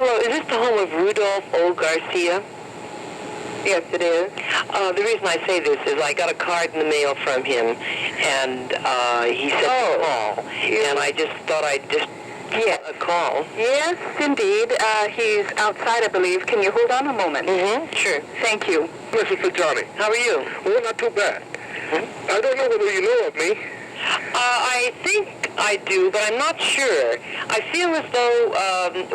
Hello, is this the home of Rudolph Ovalle Garcia? Yes, it is. The reason I say this is I got a card in the mail from him, and he said to call, and I just thought I'd just a call. Yes, indeed. He's outside, I believe. Can you hold on a moment? Mm-hmm. Sure. Thank you. Mrs. Fagiani. How are you? Well, not too bad. I don't know whether you know of me. I think I do, but I'm not sure. I feel as though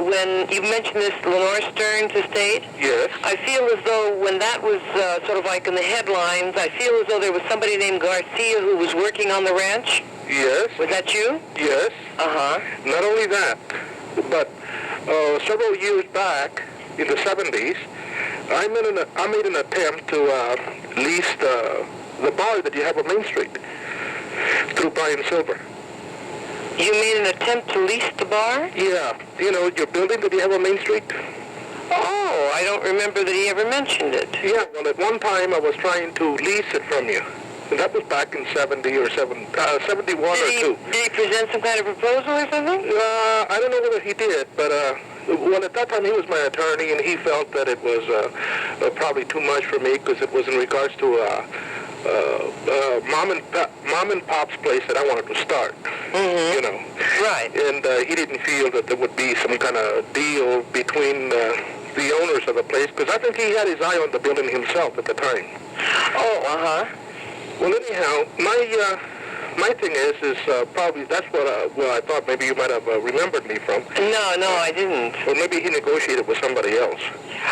when you mentioned this Lenore Stearns estate, Yes. I feel as though when that was sort of like in the headlines, I feel as though there was somebody named Garcia who was working on the ranch. Yes. Was that you? Yes. Uh-huh. Not only that, but several years back in the 70s, I made an attempt to lease the bar that you have on Main Street through Brian Silver. You made an attempt to lease the bar? Yeah. You know, your building that you have on Main Street? Oh, I don't remember that he ever mentioned it. Yeah, well, at one time I was trying to lease it from you. And that was back in 71 or 2. Did he present some kind of proposal or something? I don't know whether he did, but well, at that time he was my attorney, and he felt that it was probably too much for me because it was in regards to mom and pop's place that I wanted to start. Mm-hmm. You know. Right. And he didn't feel that there would be some kind of deal between the owners of the place, because I think he had his eye on the building himself at the time. Oh, uh-huh. Well, anyhow, my thing is probably that's what I thought maybe you might have remembered me from. No, I didn't. Or maybe he negotiated with somebody else.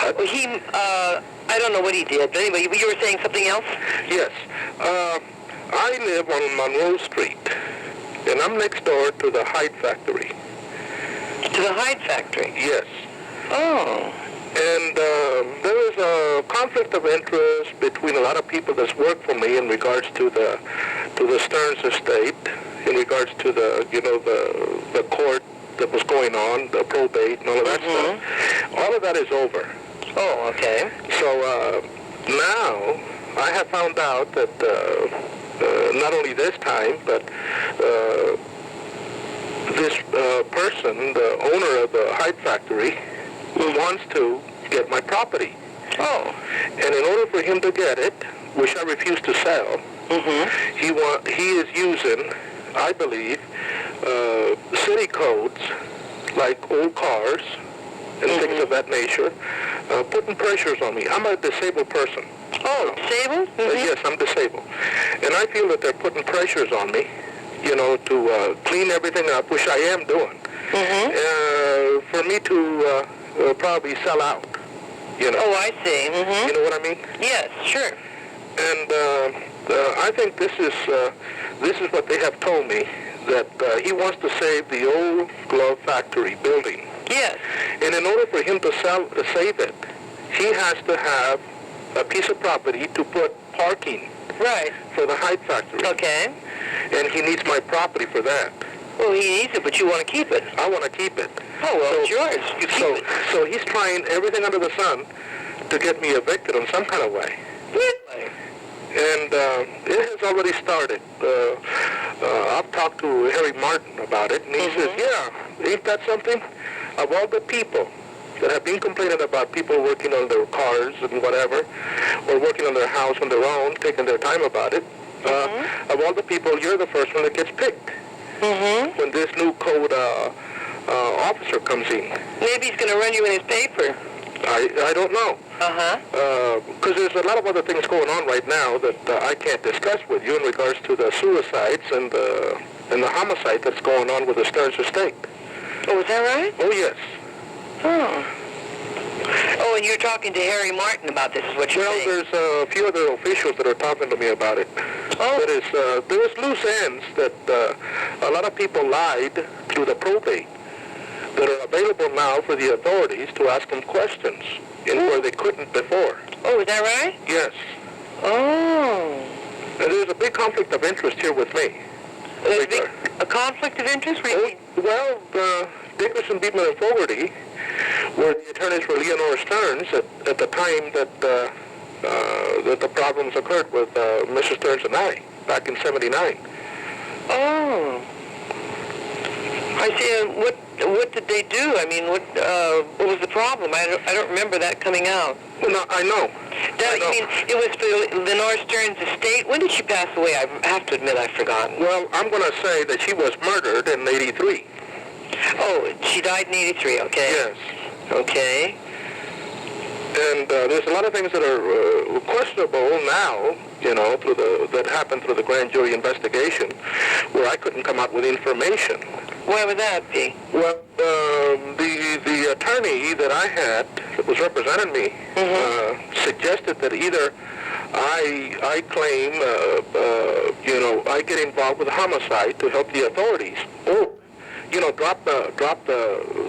Well, I don't know what he did, but anyway, you were saying something else? Yes. I live on Monroe Street, and I'm next door to the hide factory. To the hide factory? Yes. Oh. And there is a conflict of interest between a lot of people that's worked for me in regards to the Stearns estate, in regards to the court that was going on, the probate and all of that stuff. All of that is over. Oh, okay. So now I have found out that not only this time, but this person, the owner of the hide factory, wants to get my property. Oh. And in order for him to get it, which I refuse to sell, he is using, I believe, city codes like old cars and things of that nature, putting pressures on me. I'm a disabled person. Oh, disabled? Yes, I'm disabled. And I feel that they're putting pressures on me, to clean everything up, which I am doing, for me to probably sell out, Oh, I see. You know what I mean? Yes, sure. And I think this is what they have told me, that he wants to save the old glove factory building. Yes. And in order for him to save it, he has to have a piece of property to put parking for the hide factory. Okay. And he needs my property for that. Well, he needs it, but you want to keep it. I want to keep it. Oh, well, it's yours. You keep it. So he's trying everything under the sun to get me evicted in some kind of way. Really? And it has already started. I've talked to Harry Martin about it, and he says, yeah, ain't that something? Of all the people that have been complaining about people working on their cars and whatever, or working on their house on their own, taking their time about it, of all the people, you're the first one that gets picked. When this new code officer comes in. Maybe he's going to run you in his paper. I don't know. Because there's a lot of other things going on right now that I can't discuss with you in regards to the suicides and the homicide that's going on with the Stearns estate. Oh, is that right? Oh, yes. Oh, and you're talking to Harry Martin about this, is what you're saying? Well, there's a few other officials that are talking to me about it. Oh. There's loose ends that a lot of people lied through the probate that are available now for the authorities to ask them questions where they couldn't before. Oh, is that right? Yes. Oh. And there's a big conflict of interest here with me. A conflict of interest? Well, Dickerson, Beekman, and Fogarty were the attorneys for Leonore Stearns at the time that the problems occurred with Mrs. Stearns and I back in '79. Oh. I see. what did they do? I mean, what was the problem? I don't remember that coming out. Well, no, I know. You mean it was for Lenore Stern's estate? When did she pass away? I have to admit I've forgotten. Well, I'm going to say that she was murdered in '83. Oh, she died in '83. Okay. Yes. Okay. And there's a lot of things that are questionable now, that happened through the grand jury investigation, where I couldn't come out with information. Why would that be? Well, the attorney that I had that was representing me suggested that either I claim, I get involved with homicide to help the authorities, or drop the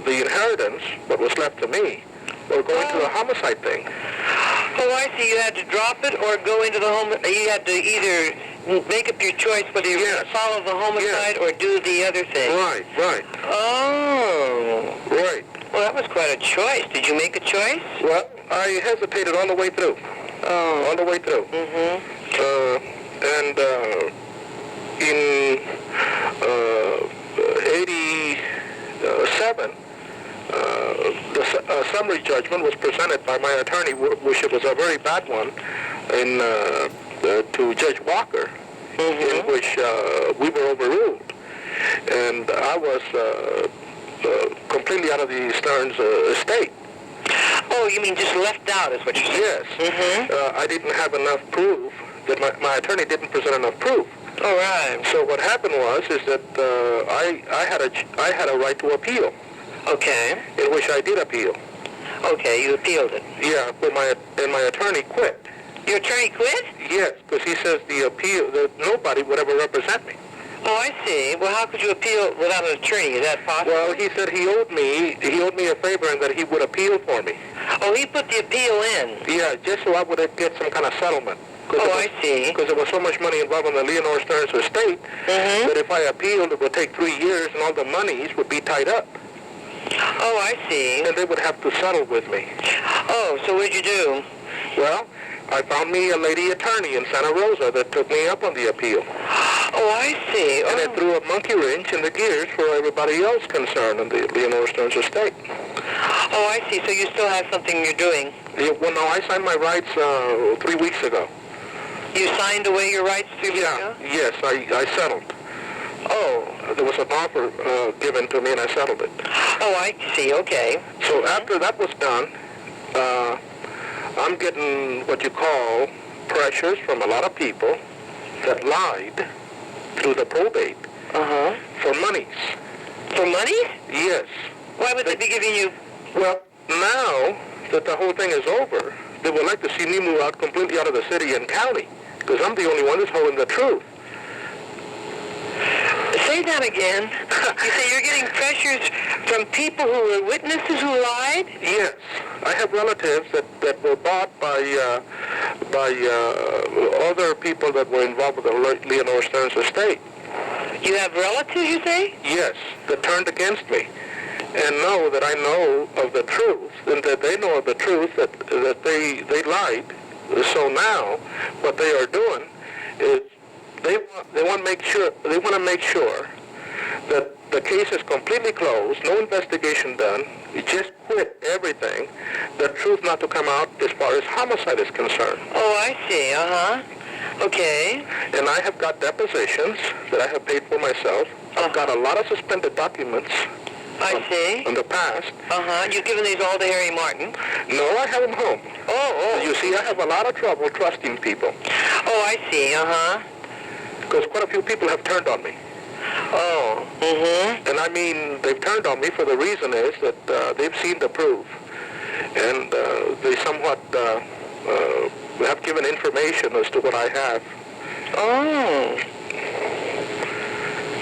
inheritance, what was left to me, or go into the homicide thing. Oh, I see. You had to drop it or go into the home. You had to either make up your choice whether you follow the homicide or do the other thing. Right. Oh. Right. Well, that was quite a choice. Did you make a choice? Well, I hesitated all the way through. Oh. All the way through. Mm-hmm. And in '87, the summary judgment was presented by my attorney, which was a very bad one, to Judge Walker, in which we were overruled. And I was completely out of the Stearns estate. Oh, you mean just left out is what you said? Yes. Mm-hmm. I didn't have enough proof, that my attorney didn't present enough proof. All right. So what happened is that I had a right to appeal. Okay. In which I did appeal. Okay, you appealed it. Yeah, but my attorney quit. Your attorney quit? Yes, because he says that nobody would ever represent me. Oh, I see. Well, how could you appeal without an attorney? Is that possible? Well, he said he owed me a favor and that he would appeal for me. Oh, he put the appeal in. Yeah, just so I would get some kind of settlement. I see. Because there was so much money involved in the Leonore Stearns estate that if I appealed, it would take 3 years and all the monies would be tied up. Oh, I see. And they would have to settle with me. Oh, so what'd you do? Well, I found me a lady attorney in Santa Rosa that took me up on the appeal. Oh, I see. And it threw a monkey wrench in the gears for everybody else concerned in the Leonore Stearns estate. Oh, I see. So you still have something you're doing? Yeah, well, no, I signed my rights 3 weeks ago. You signed away your rights 3 weeks ago? Yes, I settled. Oh. There was an offer given to me, and I settled it. Oh, I see. Okay. So after that was done, I'm getting what you call pressures from a lot of people that lied through the probate for monies. For money? Yes. Why would they be giving you... Well, now that the whole thing is over, they would like to see me move out completely out of the city and county, because I'm the only one that's holding the truth. Say that again. You say you're getting pressures from people who were witnesses who lied? Yes. I have relatives that were bought by other people that were involved with the Leonore Stearns estate. You have relatives, you say? Yes, that turned against me and know that I know of the truth and that they know of the truth that they lied. So now what they are doing is they want to make sure that the case is completely closed, no investigation done, you just quit everything, the truth not to come out as far as homicide is concerned. Oh, I see. Okay. And I have got depositions that I have paid for myself. I've got a lot of suspended documents. I see. In the past. You've given these all to Harry Martin? No, I have them home. Oh. You see, I have a lot of trouble trusting people. Oh, I see. Because quite a few people have turned on me. Oh. And I mean, they've turned on me for the reason is that they've seen the proof. And they somewhat have given information as to what I have. Oh.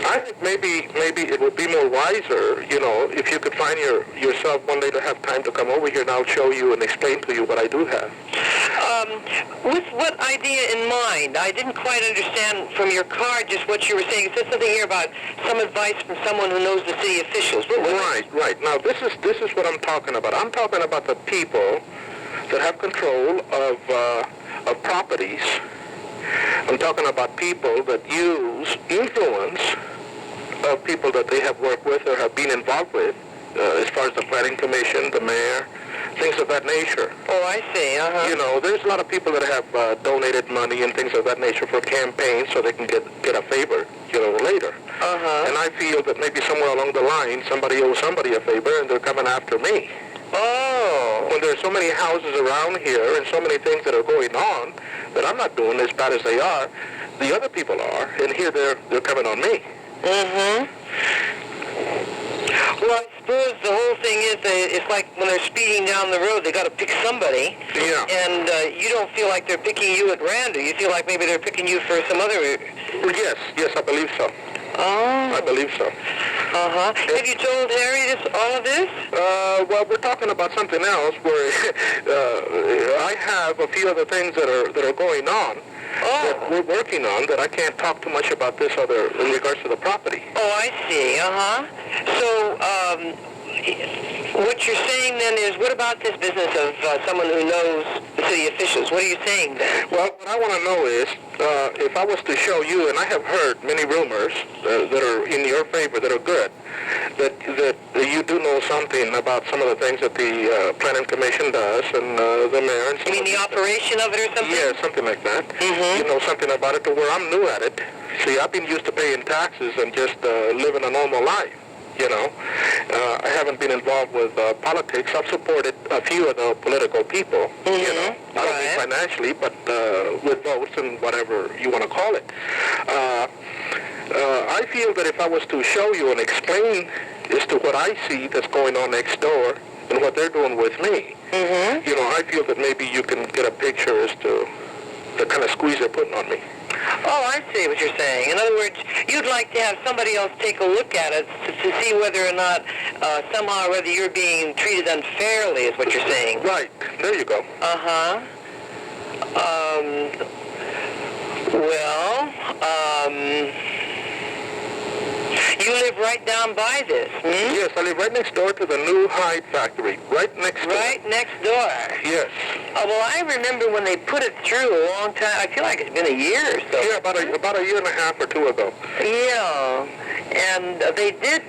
I think maybe it would be more wiser, if you could find yourself one day to have time to come over here and I'll show you and explain to you what I do have. With what idea in mind? I didn't quite understand from your card just what you were saying. It said something here about some advice from someone who knows the city officials. Right. Now, this is what I'm talking about. I'm talking about the people that have control of properties. I'm talking about people that use influence of people that they have worked with or have been involved with, as far as the planning commission, the mayor, things of that nature. Oh, I see. Uh-huh. You know, there's a lot of people that have donated money and things of that nature for campaigns so they can get a favor, you know, later. Uh-huh. And I feel that maybe somewhere along the line, somebody owes somebody a favor and they're coming after me. Oh. When there's so many houses around here and so many things that are going on that I'm not doing as bad as they are, the other people are, and here they're coming on me. Mm-hmm. Well, I suppose the whole thing is it's like when they're speeding down the road, they got to pick somebody. Yeah. And you don't feel like they're picking you at random. You feel like maybe they're picking you for some other... Yes, I believe so. Oh. I believe so. Uh-huh. Have you told Harry all of this? Well, we're talking about something else where I have a few other things that are going on that we're working on that I can't talk too much about this other in regards to the property. Oh, I see. Uh-huh. So, what you're saying then is, what about this business of someone who knows the city officials? What are you saying then? Well, what I want to know is, if I was to show you, and I have heard many rumors that are in your favor that are good, that you do know something about some of the things that the planning commission does and the mayor. And you mean the operation of it or something? Yeah, something like that. Mm-hmm. You know something about it to where I'm new at it. See, I've been used to paying taxes and just living a normal life. You know, I haven't been involved with politics. I've supported a few of the political people, you know, not only financially, but with votes and whatever you want to call it. I feel that if I was to show you and explain as to what I see that's going on next door and what they're doing with me, you know, I feel that maybe you can get a picture as to the kind of squeeze they're putting on me. Oh, I see what you're saying. In other words, you'd like to have somebody else take a look at it to see whether or not somehow or whether you're being treated unfairly is what you're saying. Right. There you go. Uh-huh. You live right down by this, hmm? Yes, I live right next door to the new hide factory. Right next door. Right next door. Yes. Well, I remember when they put it through a long time. I feel like it's been a year or so. Yeah, about a year and a half or two ago. Yeah, and they did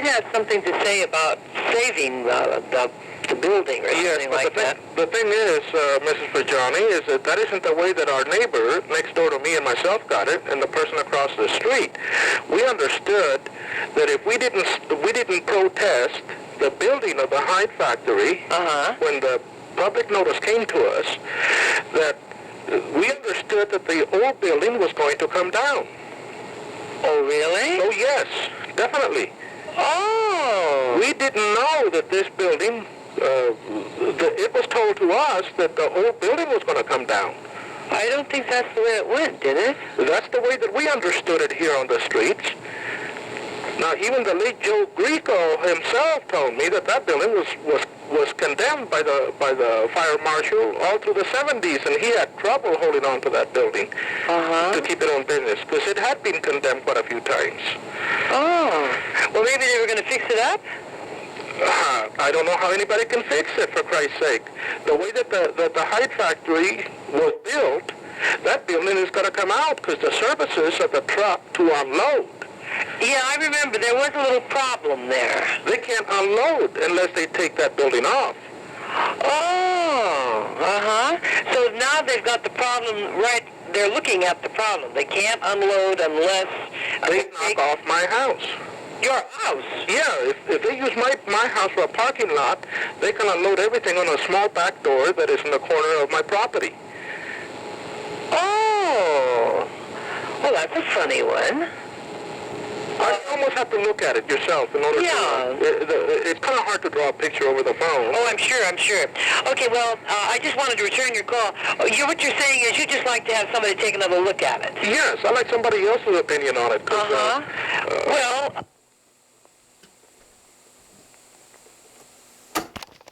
have something to say about saving the building or something like that. The thing is, Mrs. Fagiani, is that isn't the way that our neighbor next door to me and myself got it, and the person across the street. We understood that if we didn't protest the building of the hide factory when the public notice came to us, that we understood that the old building was going to come down. Oh, really? Oh, yes, definitely. Oh. We didn't know that this building, it was told to us that the old building was going to come down. I don't think that's the way it went, did it? That's the way that we understood it here on the streets. Now, even the late Joe Greco himself told me that building was condemned by the fire marshal all through the 70s, and he had trouble holding on to that building to keep it on business, because it had been condemned quite a few times. Oh. Well, maybe they were going to fix it up? I don't know how anybody can fix it, for Christ's sake. The way that the hide factory was built, that building is going to come out because the services of the truck to unload. Yeah, I remember there was a little problem there. They can't unload unless they take that building off. Oh, So now they've got the problem right. They're looking at the problem. They can't unload unless they knock off my house. Your house? Yeah, if they use my house for a parking lot, they can unload everything on a small back door that is in the corner of my property. Oh. Well, that's a funny one. You almost have to look at it yourself in order to... It's kind of hard to draw a picture over the phone. Oh, I'm sure. Okay, well, I just wanted to return your call. What you're saying is you just like to have somebody take another look at it. Yes, I like somebody else's opinion on it. Well...